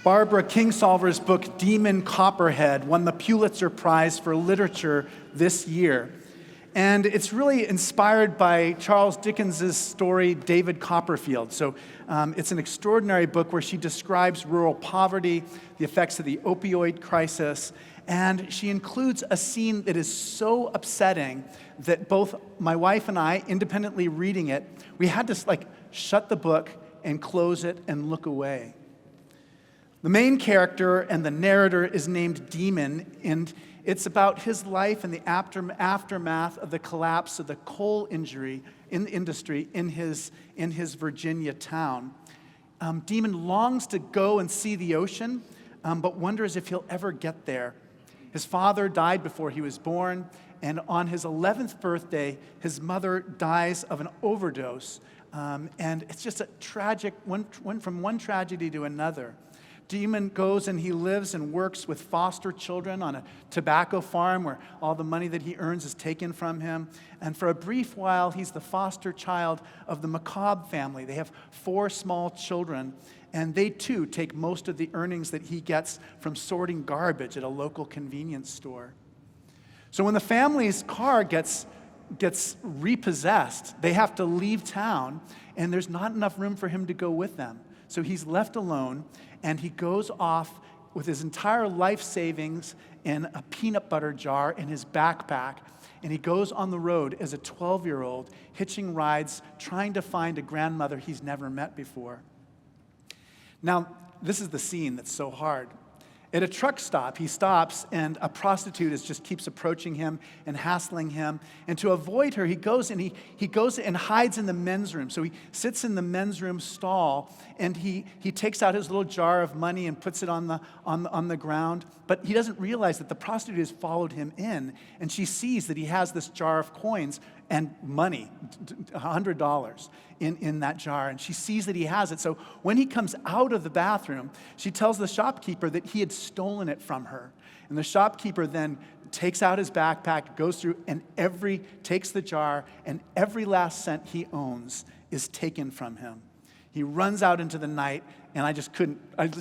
Barbara Kingsolver's book, Demon Copperhead, won the Pulitzer Prize for Literature this year. And it's really inspired by Charles Dickens' story, David Copperfield. So it's an extraordinary book where she describes rural poverty, the effects of the opioid crisis, and she includes a scene that is so upsetting that both my wife and I, independently reading it, we had to shut the book and close it and look away. The main character and the narrator is named Demon, and it's about his life and the aftermath of the collapse of the coal industry in his Virginia town. Demon longs to go and see the ocean, but wonders if he'll ever get there. His father died before he was born, and on his 11th birthday, his mother dies of an overdose. And it's just a tragic, went from one tragedy to another. Demon goes and he lives and works with foster children on a tobacco farm where all the money that he earns is taken from him. And for a brief while, he's the foster child of the McCobb family. They have 4 small children, and they too take most of the earnings that he gets from sorting garbage at a local convenience store. So when the family's car gets repossessed, they have to leave town, and there's not enough room for him to go with them. So he's left alone, and he goes off with his entire life savings in a peanut butter jar in his backpack, and he goes on the road as a 12-year-old, hitching rides, trying to find a grandmother he's never met before. Now, this is the scene that's so hard. At a truck stop, he stops, and a prostitute just keeps approaching him and hassling him. And to avoid her, he goes and hides in the men's room. So he sits in the men's room stall, and he takes out his little jar of money and puts it on the ground. But he doesn't realize that the prostitute has followed him in, and she sees that he has this jar of coins and money, $100 in that jar. And she sees that he has it. So when he comes out of the bathroom, she tells the shopkeeper that he had stolen it from her. And the shopkeeper then takes out his backpack, goes through, and takes the jar, and every last cent he owns is taken from him. He runs out into the night, and I just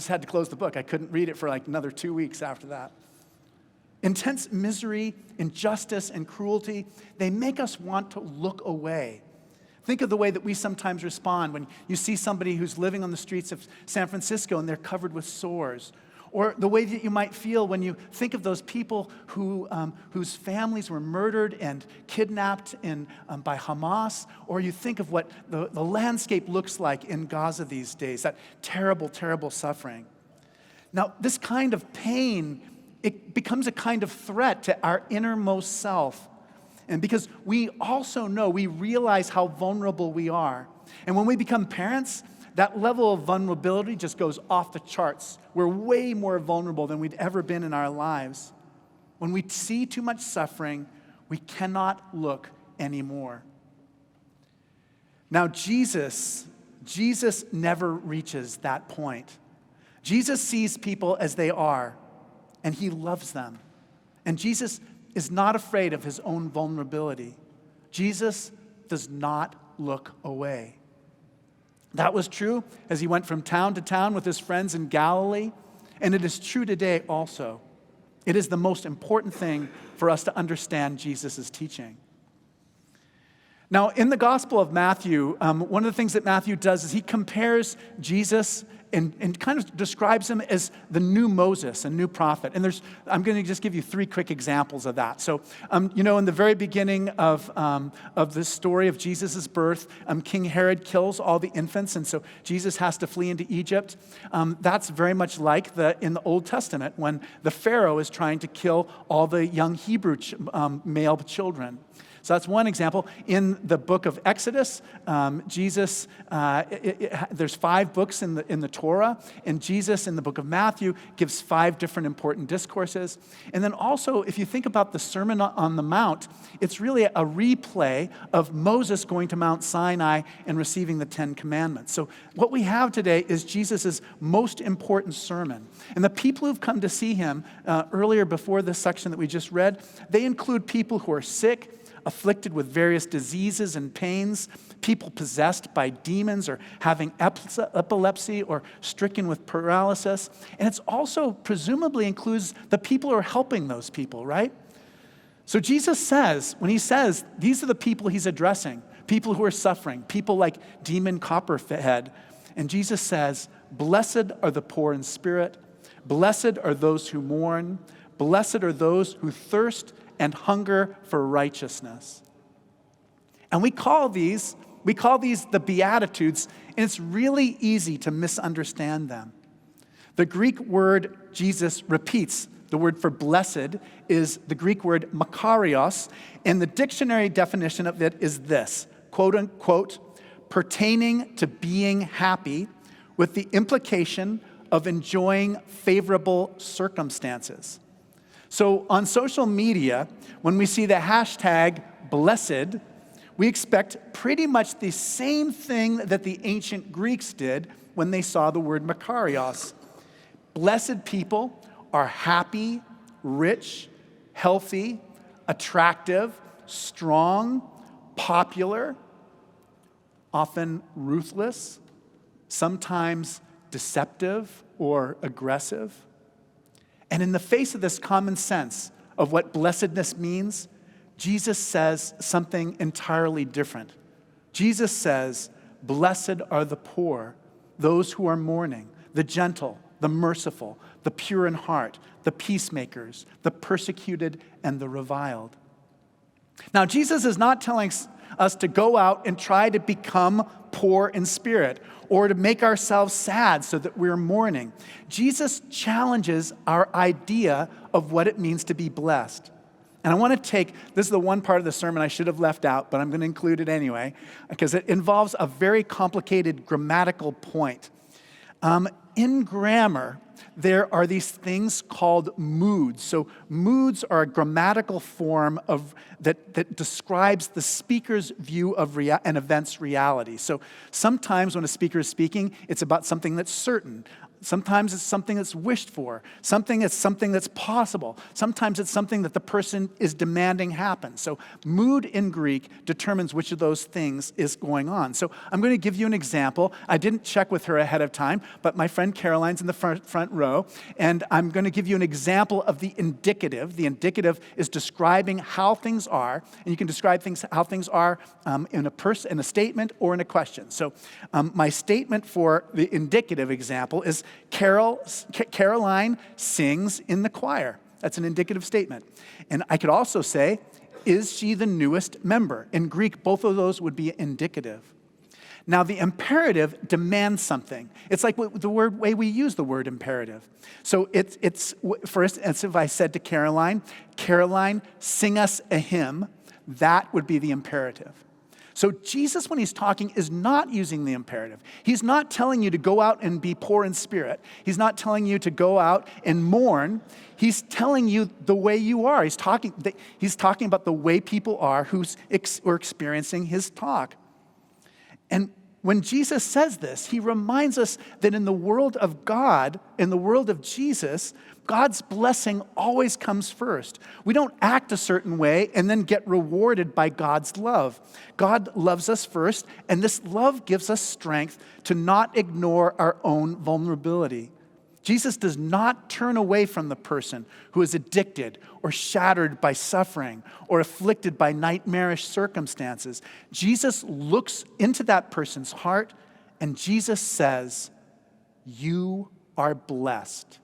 had to close the book. I couldn't read it for another 2 weeks after that. Intense misery, injustice, and cruelty, they make us want to look away. Think of the way that we sometimes respond when you see somebody who's living on the streets of San Francisco and they're covered with sores. Or the way that you might feel when you think of those people whose families were murdered and kidnapped by Hamas. Or you think of what the landscape looks like in Gaza these days, that terrible, terrible suffering. Now, this kind of pain, it becomes a kind of threat to our innermost self. And because we also know, we realize how vulnerable we are. And when we become parents, that level of vulnerability just goes off the charts. We're way more vulnerable than we'd ever been in our lives. When we see too much suffering, we cannot look anymore. Now, Jesus never reaches that point. Jesus sees people as they are, and he loves them. And Jesus is not afraid of his own vulnerability. Jesus does not look away. That was true as he went from town to town with his friends in Galilee, and it is true today also. It is the most important thing for us to understand Jesus' teaching. Now, in the Gospel of Matthew, one of the things that Matthew does is he compares Jesus and kind of describes him as the new Moses, a new prophet. And I'm going to just give you 3 quick examples of that. So, in the very beginning of the story of Jesus' birth, King Herod kills all the infants, and so Jesus has to flee into Egypt. That's very much like in the Old Testament when the Pharaoh is trying to kill all the young Hebrew male children. So that's one example. In the book of Exodus, Jesus, there's 5 books in the Torah, and Jesus in the book of Matthew gives 5 different important discourses. And then also, if you think about the Sermon on the Mount, it's really a replay of Moses going to Mount Sinai and receiving the 10 Commandments. So what we have today is Jesus' most important sermon. And the people who've come to see him earlier before this section that we just read, they include people who are sick, afflicted with various diseases and pains, people possessed by demons or having epilepsy or stricken with paralysis. And it's also presumably includes the people who are helping those people, right? So Jesus says, when he says, these are the people he's addressing, people who are suffering, people like David Copperhead. And Jesus says, blessed are the poor in spirit, blessed are those who mourn, blessed are those who thirst and hunger for righteousness. And we call these the Beatitudes, and it's really easy to misunderstand them. The Greek word Jesus repeats, the word for blessed, is the Greek word makarios, and the dictionary definition of it is this, quote unquote, pertaining to being happy with the implication of enjoying favorable circumstances. So on social media, when we see the hashtag blessed, we expect pretty much the same thing that the ancient Greeks did when they saw the word makarios. Blessed people are happy, rich, healthy, attractive, strong, popular, often ruthless, sometimes deceptive or aggressive. And in the face of this common sense of what blessedness means, Jesus says something entirely different. Jesus says, blessed are the poor, those who are mourning, the gentle, the merciful, the pure in heart, the peacemakers, the persecuted, and the reviled. Now, Jesus is not telling us to go out and try to become poor in spirit or to make ourselves sad so that we're mourning. Jesus challenges our idea of what it means to be blessed. And I want to this is the one part of the sermon I should have left out, but I'm going to include it anyway, because it involves a very complicated grammatical point. In grammar, there are these things called moods. So moods are a grammatical form that describes the speaker's view of an event's reality. So sometimes when a speaker is speaking, it's about something that's certain. Sometimes it's something that's wished for. Something that's possible. Sometimes it's something that the person is demanding happen. So mood in Greek determines which of those things is going on. So I'm going to give you an example. I didn't check with her ahead of time, but my friend Caroline's in the front row, and I'm going to give you an example of the indicative. The indicative is describing how things are, and you can describe how things are in a statement or in a question. So my statement for the indicative example is Caroline sings in the choir. That's an indicative statement. And I could also say, is she the newest member? In Greek, both of those would be indicative. Now, the imperative demands something. It's like the way we use the word imperative. So it's for instance, if I said to Caroline, sing us a hymn, that would be the imperative. So Jesus, when he's talking, is not using the imperative. He's not telling you to go out and be poor in spirit. He's not telling you to go out and mourn. He's telling you the way you are. He's talking about the way people are who are experiencing his talk. And when Jesus says this, he reminds us that in the world of God, in the world of Jesus, God's blessing always comes first. We don't act a certain way and then get rewarded by God's love. God loves us first, and this love gives us strength to not ignore our own vulnerability. Jesus does not turn away from the person who is addicted or shattered by suffering or afflicted by nightmarish circumstances. Jesus looks into that person's heart, and Jesus says, "You are blessed."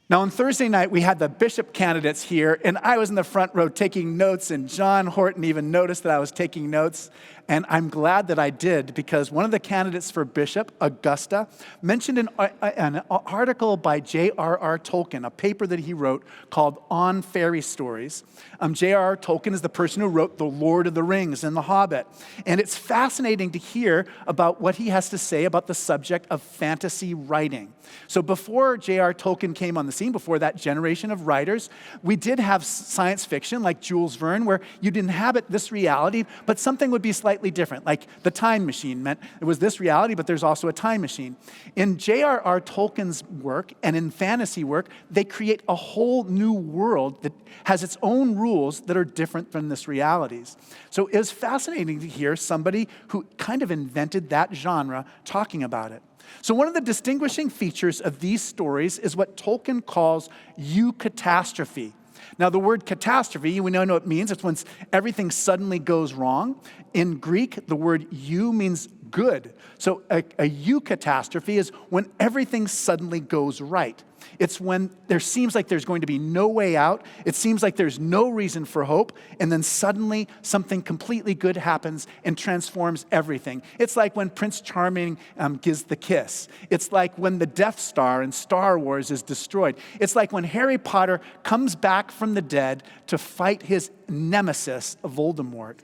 Now, on Thursday night, we had the bishop candidates here, and I was in the front row taking notes, and John Horton even noticed that I was taking notes, and I'm glad that I did, because one of the candidates for bishop, Augusta, mentioned an article by J.R.R. Tolkien, a paper that he wrote called On Fairy Stories. J.R.R. Tolkien is the person who wrote The Lord of the Rings and The Hobbit, and it's fascinating to hear about what he has to say about the subject of fantasy writing. So before J.R.R. Tolkien came on the scene, before that generation of writers, we did have science fiction like Jules Verne, where you'd inhabit this reality, but something would be slightly slightly different. Like the time machine meant it was this reality, but there's also a time machine. In J.R.R. Tolkien's work and in fantasy work, they create a whole new world that has its own rules that are different from this realities. So it was fascinating to hear somebody who kind of invented that genre talking about it. So one of the distinguishing features of these stories is what Tolkien calls eucatastrophe. Now, the word catastrophe, we know what it means. It's when everything suddenly goes wrong. In Greek, the word eu means good. So a eucatastrophe is when everything suddenly goes right. It's when there seems like there's going to be no way out. It seems like there's no reason for hope. And then suddenly something completely good happens and transforms everything. It's like when Prince Charming gives the kiss. It's like when the Death Star in Star Wars is destroyed. It's like when Harry Potter comes back from the dead to fight his nemesis, Voldemort.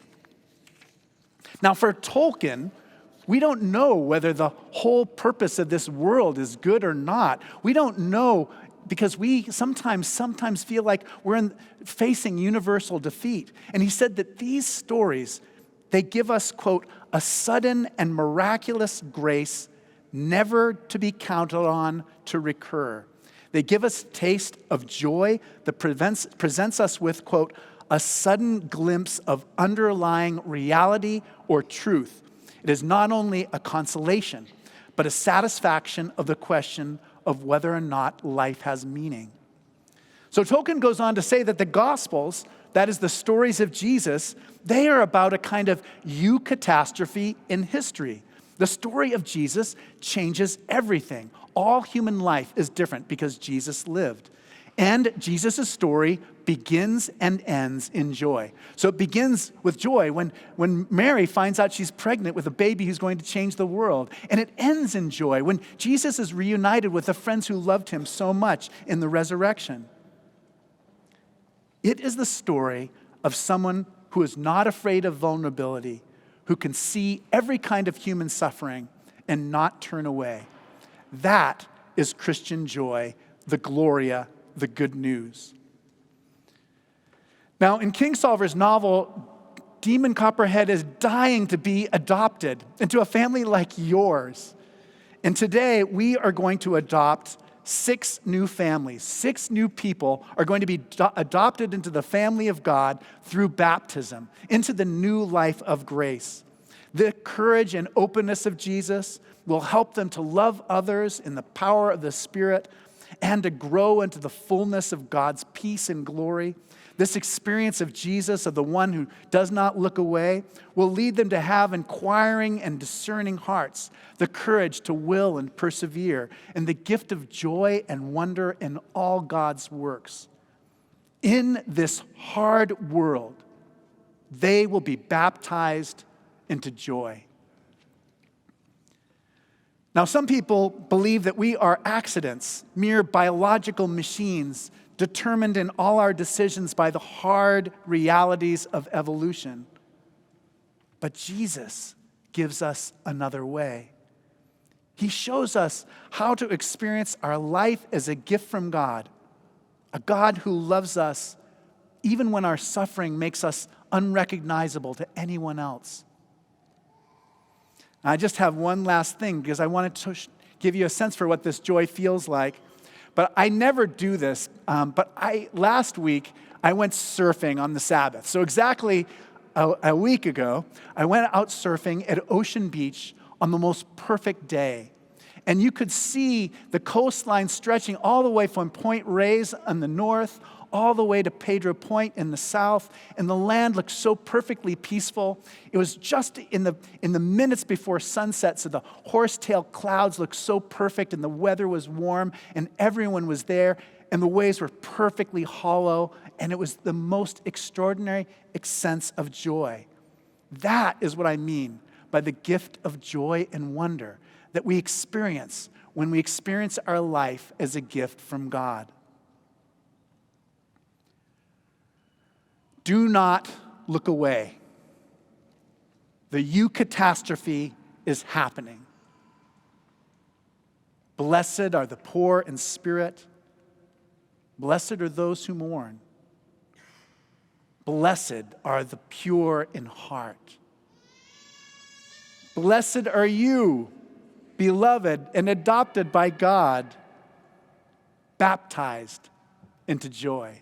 Now, for Tolkien, we don't know whether the whole purpose of this world is good or not. We don't know because we sometimes feel like we're facing universal defeat. And he said that these stories, they give us, quote, a sudden and miraculous grace never to be counted on to recur. They give us a taste of joy that presents us with, quote, a sudden glimpse of underlying reality or truth. It is not only a consolation, but a satisfaction of the question of whether or not life has meaning. So Tolkien goes on to say that the Gospels, that is the stories of Jesus, they are about a kind of eucatastrophe in history. The story of Jesus changes everything. All human life is different because Jesus lived. And Jesus' story begins and ends in joy. So it begins with joy when Mary finds out she's pregnant with a baby who's going to change the world. And it ends in joy when Jesus is reunited with the friends who loved him so much in the resurrection. It is the story of someone who is not afraid of vulnerability, who can see every kind of human suffering and not turn away. That is Christian joy, the Gloria, the good news. Now, in Kingsolver's novel, David Copperhead is dying to be adopted into a family like yours. And today, we are going to adopt 6 new families. 6 new people are going to be adopted into the family of God through baptism, into the new life of grace. The courage and openness of Jesus will help them to love others in the power of the Spirit and to grow into the fullness of God's peace and glory. This experience of Jesus, of the one who does not look away, will lead them to have inquiring and discerning hearts, the courage to will and persevere, and the gift of joy and wonder in all God's works. In this hard world, they will be baptized into joy. Now, some people believe that we are accidents, mere biological machines, determined in all our decisions by the hard realities of evolution. But Jesus gives us another way. He shows us how to experience our life as a gift from God, a God who loves us even when our suffering makes us unrecognizable to anyone else. I just have one last thing because I wanted to give you a sense for what this joy feels like. But I never do this. Last week, I went surfing on the Sabbath. So exactly a week ago, I went out surfing at Ocean Beach on the most perfect day. And you could see the coastline stretching all the way from Point Reyes on the north, all the way to Pedro Point in the south, and the land looked so perfectly peaceful. It was just in the minutes before sunset, so the horsetail clouds looked so perfect, and the weather was warm, and everyone was there, and the waves were perfectly hollow, and it was the most extraordinary sense of joy. That is what I mean by the gift of joy and wonder that we experience when we experience our life as a gift from God. Do not look away. The eucatastrophe is happening. Blessed are the poor in spirit. Blessed are those who mourn. Blessed are the pure in heart. Blessed are you, beloved and adopted by God, baptized into joy.